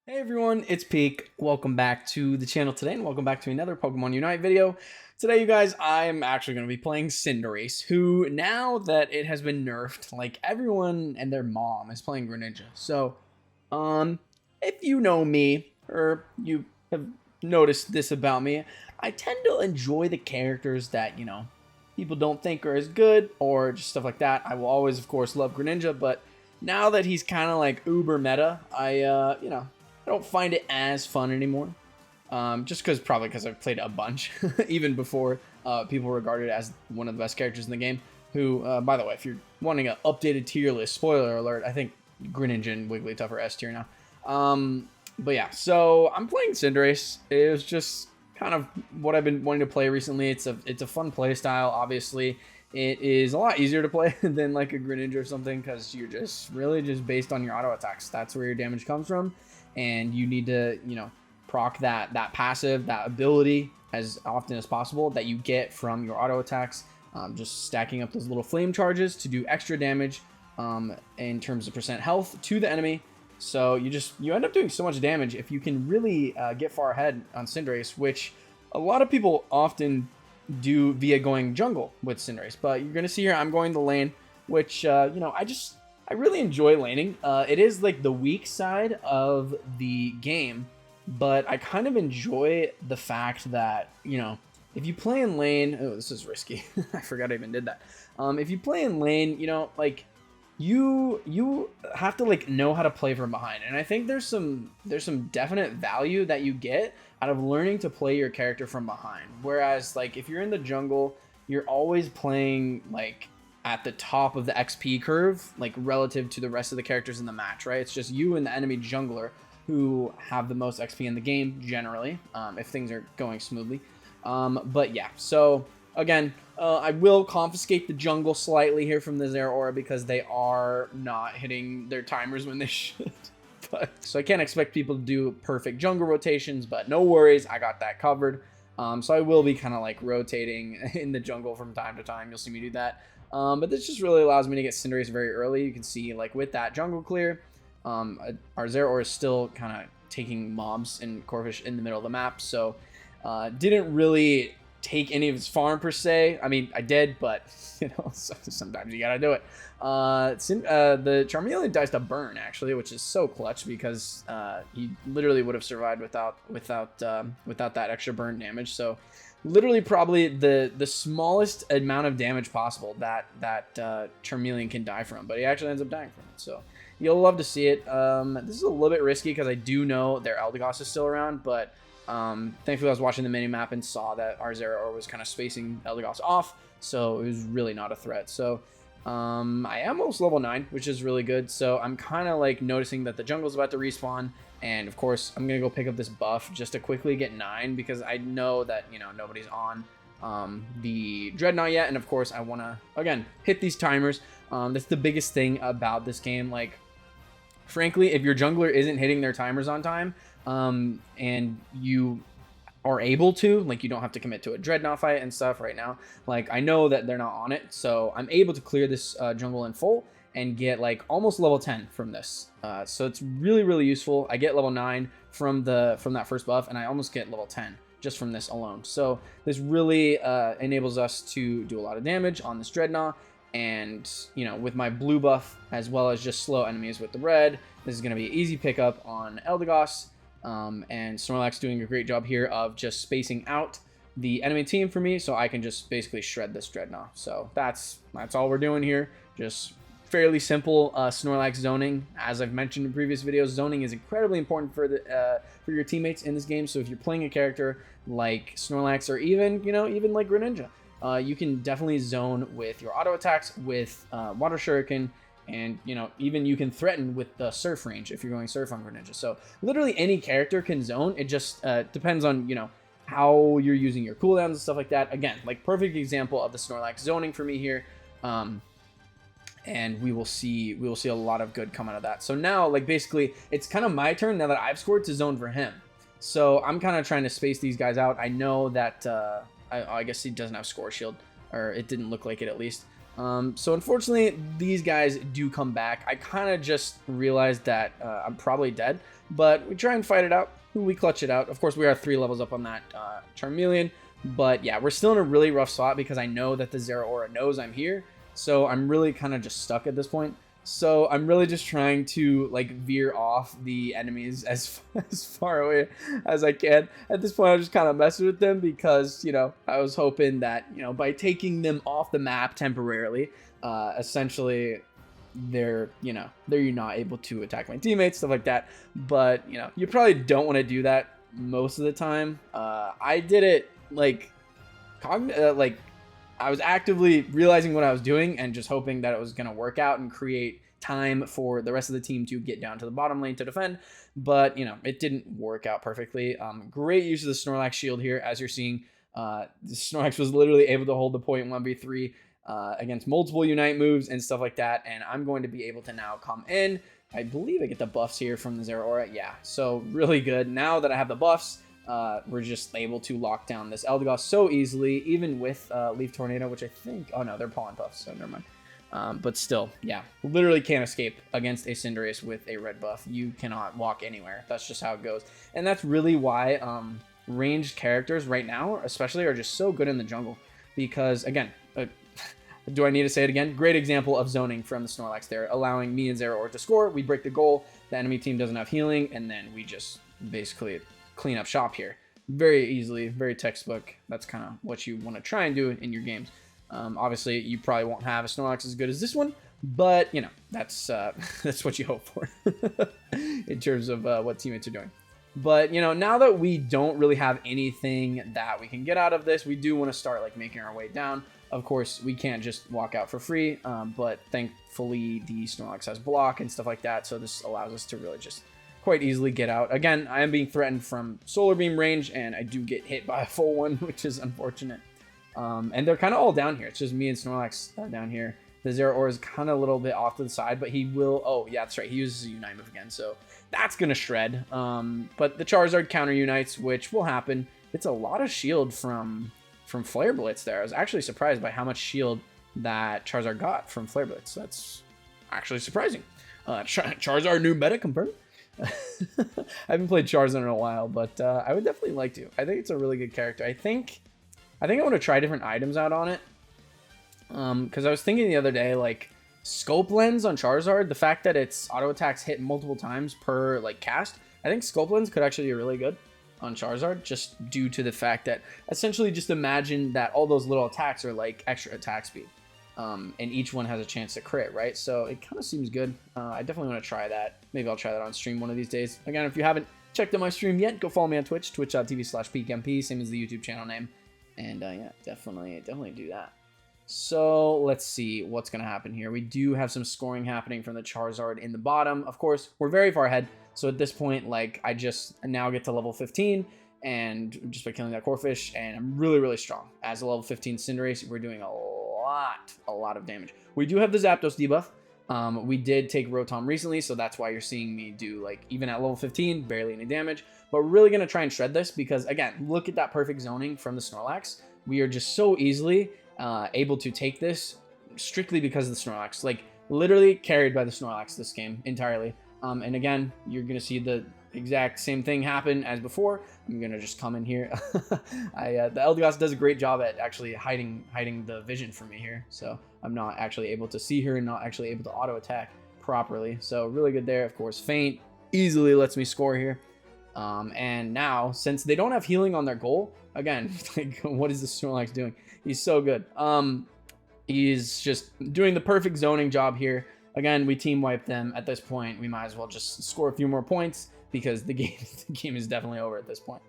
Hey everyone, it's Peek. Welcome back to the channel today, and welcome back to another Pokemon Unite video. Today, you guys, I'm actually going to be playing Cinderace, who, now that it has been nerfed, like everyone and their mom is playing Greninja. So, if you know me, or you have noticed this about me, I tend to enjoy the characters that, people don't think are as good, or just stuff like that. I will always, of course, love Greninja, but now that he's kind of like uber meta, I don't find it as fun anymore. Just probably because I've played a bunch, even before people regard it as one of the best characters in the game. Who, by the way, if you're wanting an updated tier list, spoiler alert, I think Greninja and Wigglytuff are S tier now. But yeah, so I'm playing Cinderace. It was just kind of what I've been wanting to play recently. It's a fun play style, obviously. It is a lot easier to play than like a Greninja or something because you're just really just based on your auto attacks. That's where your damage comes from, and you need to proc that passive, that ability as often as possible that you get from your auto attacks. Just stacking up those little flame charges to do extra damage in terms of percent health to the enemy. So you end up doing so much damage if you can really get far ahead on Cinderace, which a lot of people often do via going jungle with Cinderace. But you're going to see here I'm going the lane, which, I really enjoy laning. It is like the weak side of the game, but I kind of enjoy the fact that, if you play in lane, oh, this is risky. I forgot I even did that. If you play in lane, like you have to like know how to play from behind, and I think there's some definite value that you get out of learning to play your character from behind. Whereas like if you're in the jungle, you're always playing like at the top of the XP curve, like relative to the rest of the characters in the match, right? It's just you and the enemy jungler who have the most XP in the game generally, if things are going smoothly. But yeah, so again, I will confiscate the jungle slightly here from the Zeraora because they are not hitting their timers when they should. So I can't expect people to do perfect jungle rotations, but no worries, I got that covered. So I will be kind of like rotating in the jungle from time to time. You'll see me do that. But this just really allows me to get Cinderace very early. You can see like with that jungle clear, our Zeraora is still kind of taking mobs and Corphish in the middle of the map. So didn't really take any of his farm per se. I mean, I did, but sometimes you gotta do it. The Charmeleon dies to burn actually, which is so clutch because he literally would have survived without that extra burn damage. So literally probably the smallest amount of damage possible that Charmeleon can die from, but he actually ends up dying from it. So you'll love to see it. This is a little bit risky because I do know their Eldegoss is still around, but thankfully I was watching the mini map and saw that our Zeraora was kind of spacing Eldegoss off, so it was really not a threat. So I am almost level 9, which is really good. So I'm kind of like noticing that the jungle's about to respawn, and of course I'm gonna go pick up this buff just to quickly get 9 because I know that nobody's on the dreadnaw yet, and of course I want to again hit these timers. That's the biggest thing about this game. Like, frankly, if your jungler isn't hitting their timers on time, and you are able to, like, you don't have to commit to a dreadnought fight and stuff right now. Like, I know that they're not on it, so I'm able to clear this jungle in full and get like almost level 10 from this. So it's really, really useful. I get level 9 from that first buff, and I almost get level 10 just from this alone. So this really enables us to do a lot of damage on this dreadnought. And with my blue buff as well as just slow enemies with the red, this is going to be an easy pickup on Eldegoss. And Snorlax doing a great job here of just spacing out the enemy team for me, so I can just basically shred this dreadnought. So that's all we're doing here. Just fairly simple Snorlax zoning. As I've mentioned in previous videos, zoning is incredibly important for your teammates in this game. So if you're playing a character like Snorlax, or even like Greninja, you can definitely zone with your auto attacks with Water Shuriken, and even you can threaten with the Surf range if you're going Surf on Greninja. So literally any character can zone. It just depends on how you're using your cooldowns and stuff like that. Again, like perfect example of the Snorlax zoning for me here. And we will see a lot of good come out of that. So now, like, basically it's kind of my turn now that I've scored to zone for him. So I'm kind of trying to space these guys out. I know that I guess he doesn't have Score Shield, or it didn't look like it at least. So unfortunately, these guys do come back. I kind of just realized that I'm probably dead, but we try and fight it out. We clutch it out. Of course, we are 3 levels up on that Charmeleon, but yeah, we're still in a really rough spot because I know that the Zeraora knows I'm here, so I'm really kind of just stuck at this point. So I'm really just trying to like veer off the enemies as far away as I can. At this point, I'm just kind of messing with them because, you know, I was hoping that, you know, by taking them off the map temporarily, essentially they're not able to attack my teammates, stuff like that. But, you know, you probably don't want to do that most of the time. I did it like I was actively realizing what I was doing and just hoping that it was going to work out and create time for the rest of the team to get down to the bottom lane to defend. But, you know, it didn't work out perfectly. Great use of the Snorlax shield here. As you're seeing, the Snorlax was literally able to hold the point 1v3 against multiple Unite moves and stuff like that. And I'm going to be able to now come in. I believe I get the buffs here from the Zeraora. Yeah, so really good. Now that I have the buffs, we're just able to lock down this Eldegoss so easily, even with Leaf Tornado, which I think... Oh, no, they're Pollen Puffs, so never mind. But still, yeah, literally can't escape against a Cinderace with a red buff. You cannot walk anywhere. That's just how it goes. And that's really why ranged characters right now, especially, are just so good in the jungle. Because, again... do I need to say it again? Great example of zoning from the Snorlax there, allowing me and Zeraora to score. We break the goal. The enemy team doesn't have healing, and then we just basically clean up shop here very easily, very textbook. That's kind of what you want to try and do in your games. Obviously, you probably won't have a Snorlax as good as this one, but you know that's what you hope for in terms of what teammates are doing. But you know, now that we don't really have anything that we can get out of this, we do want to start like making our way down. Of course, we can't just walk out for free, but thankfully the Snorlax has block and stuff like that, so this allows us to really just quite easily get out. Again, I am being threatened from Solar Beam range, and I do get hit by a full one, which is unfortunate. And they're kind of all down here. It's just me and Snorlax down here. The Zeraora is kind of a little bit off to the side, but he will... Oh, yeah, that's right. He uses a Unite move again, so that's going to shred. But the Charizard counter unites, which will happen. It's a lot of shield from Flare Blitz there. I was actually surprised by how much shield that Charizard got from Flare Blitz. That's actually surprising. Charizard new meta confirmed. I haven't played Charizard in a while, but I would definitely like to. I think it's a really good character. I think I want to try different items out on it. Because I was thinking the other day, like, Scope Lens on Charizard, the fact that its auto attacks hit multiple times per, like, cast, I think Scope Lens could actually be really good on Charizard, just due to the fact that, essentially, just imagine that all those little attacks are, like, extra attack speed. And each one has a chance to crit, right? So it kind of seems good. I definitely want to try that. Maybe I'll try that on stream one of these days. Again, if you haven't checked out my stream yet, go follow me on Twitch, twitch.tv/Peekmp, same as the YouTube channel name. And yeah, definitely do that. So let's see what's going to happen here. We do have some scoring happening from the Charizard in the bottom. Of course, we're very far ahead. So at this point, like, I just now get to level 15 and just by killing that Corphish, and I'm really, really strong. As a level 15 Cinderace, we're doing a lot of damage. We do have the Zapdos debuff. We did take Rotom recently, so that's why you're seeing me do, like, even at level 15, barely any damage. But we're really going to try and shred this because, again, look at that perfect zoning from the Snorlax. We are just so easily able to take this strictly because of the Snorlax. Like, literally carried by the Snorlax this game entirely. And again, you're going to see the exact same thing happen as before. I'm going to just come in here. The Eldegoss does a great job at actually hiding the vision for me here. So I'm not actually able to see her and not actually able to auto attack properly. So really good there. Of course, Feint easily lets me score here. And now, since they don't have healing on their goal, again, like, what is the Snorlax doing? He's so good. He's just doing the perfect zoning job here. Again, we team wipe them. At this point, we might as well just score a few more points because the game is definitely over at this point.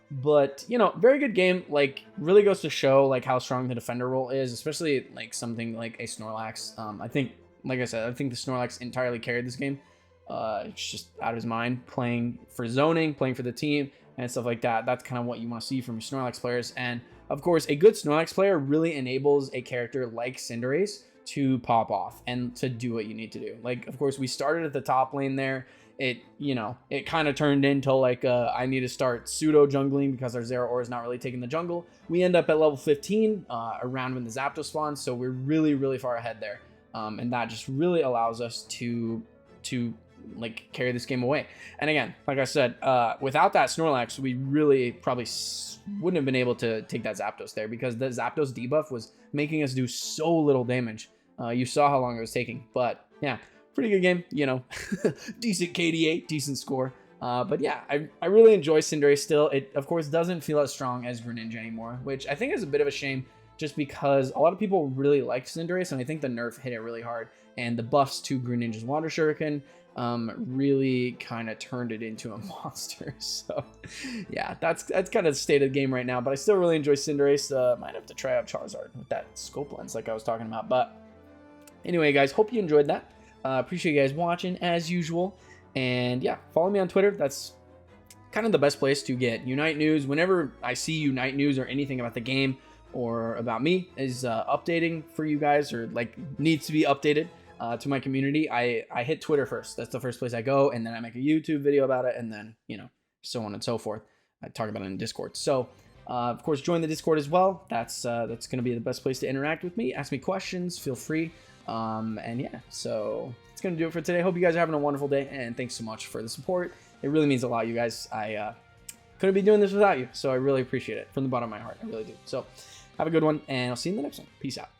But, you know, very good game. Like, really goes to show, like, how strong the defender role is, especially, like, something like a Snorlax. I think, like I said, I think the Snorlax entirely carried this game. It's just out of his mind, playing for zoning, playing for the team, and stuff like that. That's kind of what you want to see from your Snorlax players. And, of course, a good Snorlax player really enables a character like Cinderace to pop off and to do what you need to do. Like, of course, we started at the top lane there, it, you know, it kind of turned into like I need to start pseudo jungling because our Zeraora is not really taking the jungle. We end up at level 15 around when the Zapdos spawns, so we're really far ahead there, and that just really allows us to like carry this game away. And again, like I said, without that Snorlax, we really probably wouldn't have been able to take that Zapdos there, because the Zapdos debuff was making us do so little damage. You saw how long it was taking, but yeah, pretty good game, you know. Decent KDA, decent score. But yeah, I really enjoy Cinderace still. It, of course, doesn't feel as strong as Greninja anymore, which I think is a bit of a shame, just because a lot of people really liked Cinderace, and I think the nerf hit it really hard. And the buffs to Greninja's Water Shuriken really kind of turned it into a monster. So yeah, that's kind of the state of the game right now. But I still really enjoy Cinderace. Might have to try out Charizard with that scope lens like I was talking about. But anyway, guys, hope you enjoyed that. Appreciate you guys watching as usual. And yeah, follow me on Twitter. That's kind of the best place to get Unite news. Whenever I see Unite news or anything about the game or about me is updating for you guys, or like needs to be updated to my community, I hit Twitter first. That's the first place I go, and then I make a YouTube video about it, and then, you know, so on and so forth. I talk about it in Discord. So of course, join the Discord as well. That's going to be the best place to interact with me. Ask me questions, feel free. And yeah, so it's going to do it for today. Hope you guys are having a wonderful day, and thanks so much for the support. It really means a lot, you guys. I couldn't be doing this without you, so I really appreciate it from the bottom of my heart. I really do. So have a good one, and I'll see you in the next one. Peace out.